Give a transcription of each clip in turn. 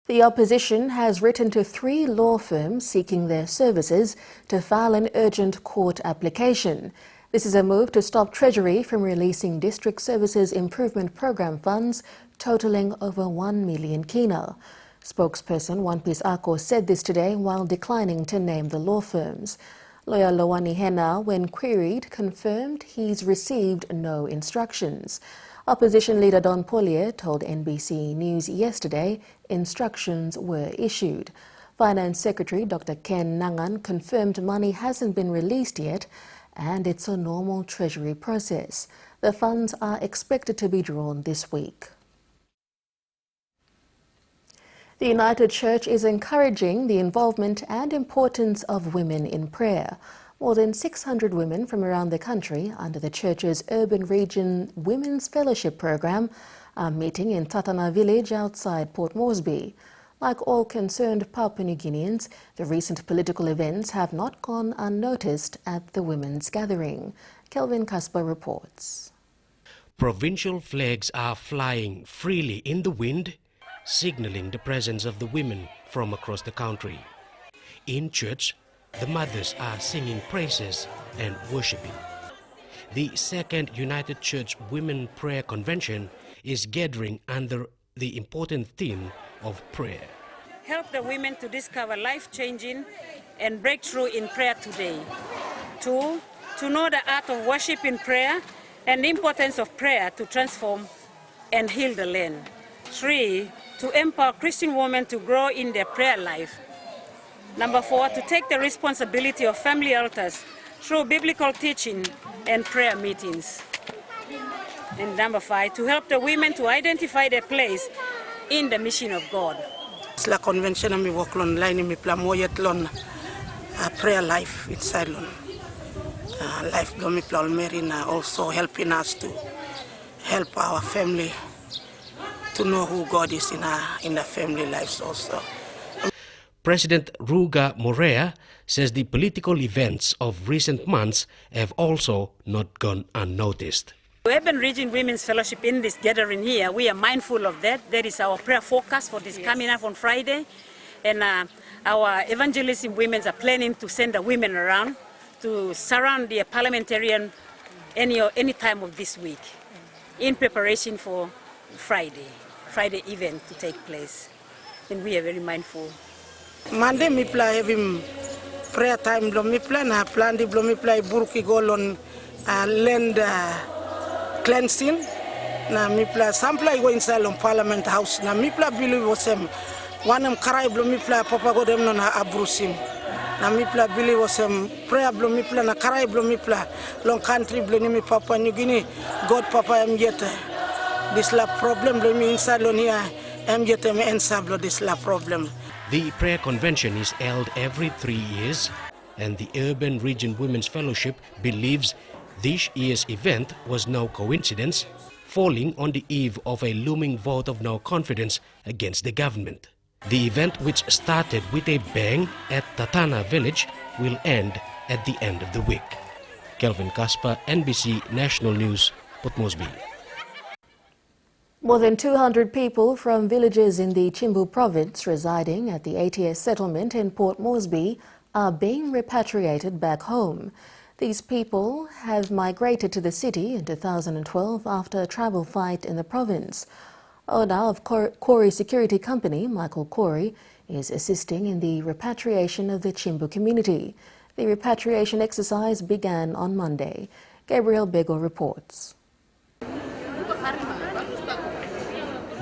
The opposition has written to 3 law firms seeking their services to file an urgent court application. This is a move to stop Treasury from releasing District Services Improvement Program funds totaling over 1 million kina. Spokesperson One-Piece Ako said this today while declining to name the law firms. Lawyer Lowani Hena, when queried, confirmed he's received no instructions. Opposition leader Don Pollier told NBC News yesterday instructions were issued. Finance Secretary Dr. Ken Nangan confirmed money hasn't been released yet and it's a normal Treasury process. The funds are expected to be drawn this week. The United Church is encouraging the involvement and importance of women in prayer. More than 600 women from around the country under the Church's Urban Region Women's Fellowship Program are meeting in Tatana village outside Port Moresby. Like all concerned Papua New Guineans, the recent political events have not gone unnoticed at the women's gathering. Kelvin Casper reports. Provincial flags are flying freely in the wind, signaling the presence of the women from across the country. In church, the mothers are singing praises and worshiping. The second United Church Women Prayer Convention is gathering under the important theme of prayer. Help the women to discover life-changing and breakthrough in prayer today. 2, to know the art of worship in prayer and the importance of prayer to transform and heal the land. 3, to empower Christian women to grow in their prayer life. 4, to take the responsibility of family altars through biblical teaching and prayer meetings. And 5, to help the women to identify their place in the mission of God. It's la convention mi work online mi plan moyet lon prayer life inside lon. Life do mi plan Marina also helping us to help our family to know who God is in the family lives also. President Ruga Morea says the political events of recent months have also not gone unnoticed. Urban Region Women's Fellowship in this gathering here, we are mindful of that. That is our prayer focus for this coming up on Friday. And our evangelism women are planning to send the women around to surround the parliamentarian any time of this week in preparation for Friday event to take place. And we are very mindful. Monday mi play having prayer time lo mi plan di lo mi play burki golon land cleansing na mi play sample go inside on Parliament House na mi play believe wasem wanam karay lo mi play papa go dem na abrusim na mi play believe wasem prayer lo mi play na karay lo mi play long country lo ni mi Papua New Guinea God papa am yete this la problem lo mi inside lo ni am yete me ensablo this la problem. The prayer convention is held every 3 years, and the Urban Region Women's Fellowship believes this year's event was no coincidence, falling on the eve of a looming vote of no confidence against the government. The event, which started with a bang at Tatana village, will end at the end of the week. Kelvin Casper, NBC National News, Port Moresby. More than 200 people from villages in the Chimbu province residing at the ATS settlement in Port Moresby are being repatriated back home. These people have migrated to the city in 2012 after a tribal fight in the province. Owner of Corey Security Company, Michael Corey, is assisting in the repatriation of the Chimbu community. The repatriation exercise began on Monday. Gabriel Bego reports.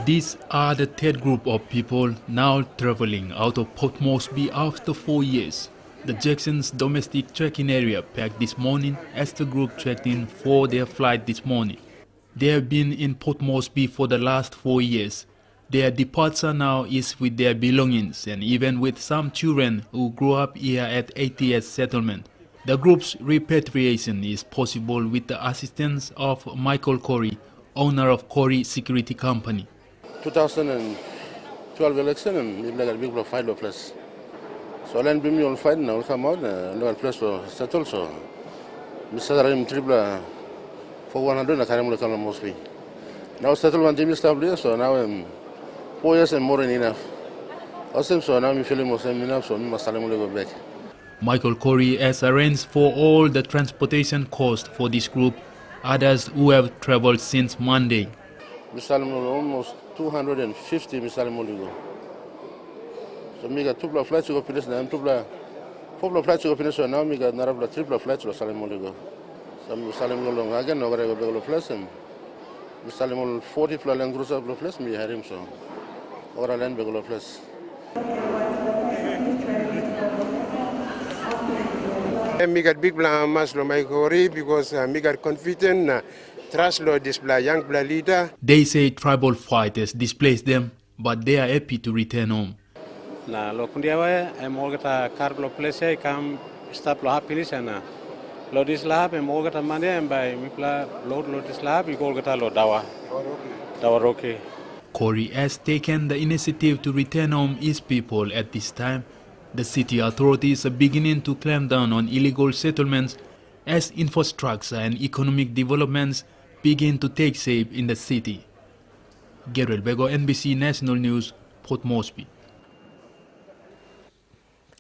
These are the third group of people now traveling out of Port Moresby after 4 years. The Jackson's domestic check-in area packed this morning as the group checked in for their flight this morning. They have been in Port Moresby for the last 4 years. Their departure now is with their belongings and even with some children who grew up here at ATS settlement. The group's repatriation is possible with the assistance of Michael Corey, owner of Corey Security Company. 2012 election and we got a big fight of place. So then bring me on fight now come out no place to settle so Mr. Ram triple for 100 na carry mo mostly. Now settlement team established so now 4 years and more than enough. Awesome, so now I'm feeling more enough, so I must go back. Michael Corey has arranged for all the transportation costs for this group, others who have traveled since Monday. Almost 250 Mr. So I got 2 flights to go finish, and 4 flights to go finish, so now I got another 3 flights to Salimoligo. So Mr. long again, over a big place, and Mr. 40 flights and cruise up the place, me had him so. Or a land big place. I got big plan maslo my Corey because I got confident trust lo display young leader. They say tribal fighters displaced them, but they are happy to return home. Na lo kundiawa em olgata karlo place kam stop lo happiness na lo dislab em olgata mande em by mipla lo dislab I olgata lo dawaroke. Corey has taken the initiative to return home his people at this time. The city authorities are beginning to clamp down on illegal settlements as infrastructure and economic developments begin to take shape in the city. Gabriel Bego, NBC National News, Port Moresby.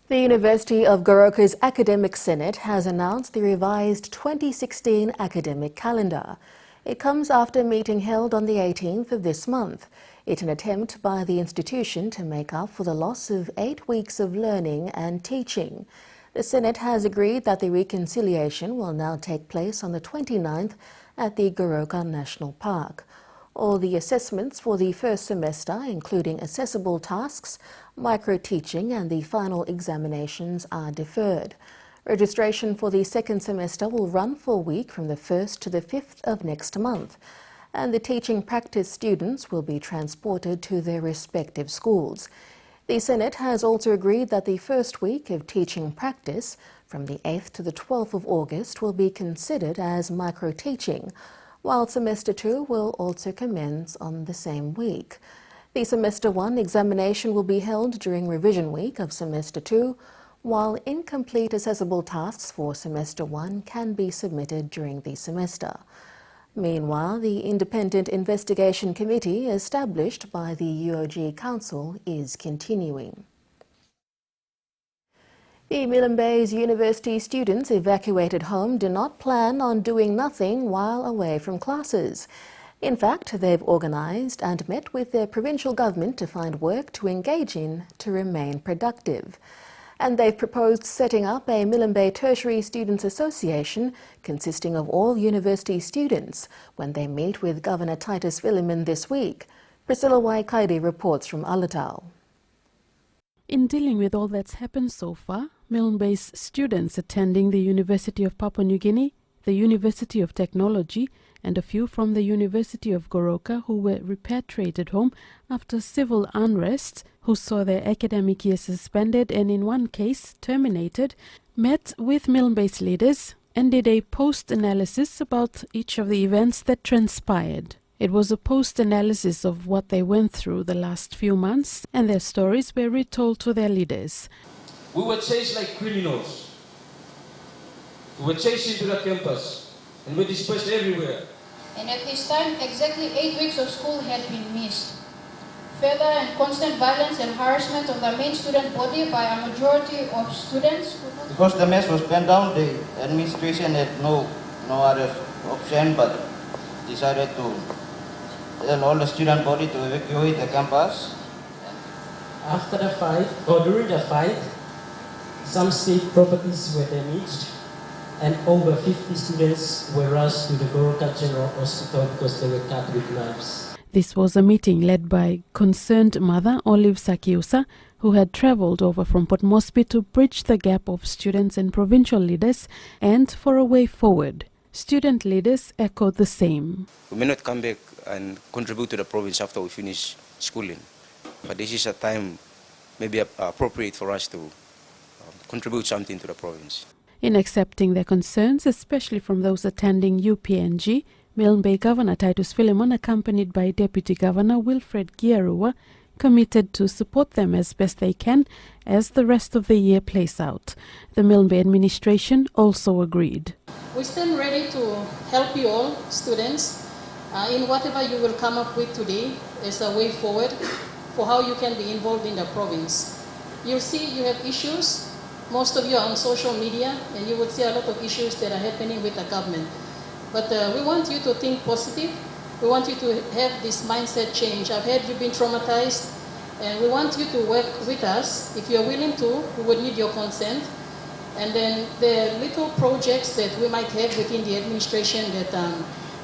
The University of Goroka's Academic Senate has announced the revised 2016 academic calendar. It comes after a meeting held on the 18th of this month. It's an attempt by the institution to make up for the loss of 8 weeks of learning and teaching. The Senate has agreed that the reconciliation will now take place on the 29th at the Goroka National Park. All the assessments for the first semester, including accessible tasks, micro-teaching and the final examinations are deferred. Registration for the second semester will run for a week from the 1st to the 5th of next month, and the teaching practice students will be transported to their respective schools. The Senate has also agreed that the first week of teaching practice, from the 8th to the 12th of August, will be considered as micro-teaching, while Semester 2 will also commence on the same week. The Semester 1 examination will be held during revision week of Semester 2, while incomplete accessible tasks for Semester 1 can be submitted during the semester. Meanwhile, the Independent Investigation Committee established by the UOG Council is continuing. The Milne Bay's university students evacuated home do not plan on doing nothing while away from classes. In fact, they've organised and met with their provincial government to find work to engage in to remain productive. And they've proposed setting up a Milne Bay Tertiary Students Association consisting of all university students when they meet with Governor Titus Philemon this week. Priscilla Waikaide reports from Alatau. In dealing with all that's happened so far, Milne Bay's students attending the University of Papua New Guinea, the University of Technology, and a few from the University of Goroka who were repatriated home after civil unrest, who saw their academic year suspended and in one case terminated, met with Milne Bay's leaders and did a post-analysis about each of the events that transpired. It was a post-analysis of what they went through the last few months, and their stories were retold to their leaders. We were chased like criminals. We were chased into the campus and were dispersed everywhere. And at this time, exactly 8 weeks of school had been missed. Further and constant violence and harassment of the main student body by a majority of students. Because the mess was bent down, the administration had no other option but decided to tell all the student body to evacuate the campus. After the fight, or during the fight, some state properties were damaged and over 50 students were rushed to the Goroka General Hospital because they were cut with knives. This was a meeting led by concerned mother Olive Sakiusa, who had travelled over from Port Moresby to bridge the gap of students and provincial leaders and for a way forward. Student leaders echoed the same. We may not come back and contribute to the province after we finish schooling, but this is a time maybe appropriate for us to contribute something to the province. In accepting their concerns, especially from those attending UPNG, Milne Bay Governor Titus Philemon, accompanied by Deputy Governor Wilfred Giarua, committed to support them as best they can as the rest of the year plays out. The Milne Bay administration also agreed. We stand ready to help you all, students, in whatever you will come up with today as a way forward. for how you can be involved in the province. You see you have issues. Most of you are on social media, and you would see a lot of issues that are happening with the government. But we want you to think positive. We want you to have this mindset change. I've heard you've been traumatized, and we want you to work with us. If you're willing to, we would need your consent. And then there are little projects that we might have within the administration that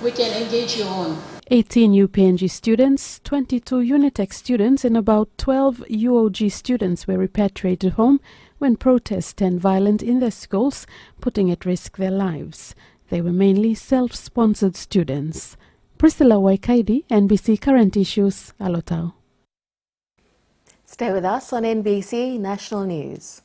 we can engage you on. 18 UPNG students, 22 Unitec students and about 12 UOG students were repatriated home when protests turned violent in their schools, putting at risk their lives. They were mainly self-sponsored students. Priscilla Waikaidi, NBC Current Issues, Alotau. Stay with us on NBC National News.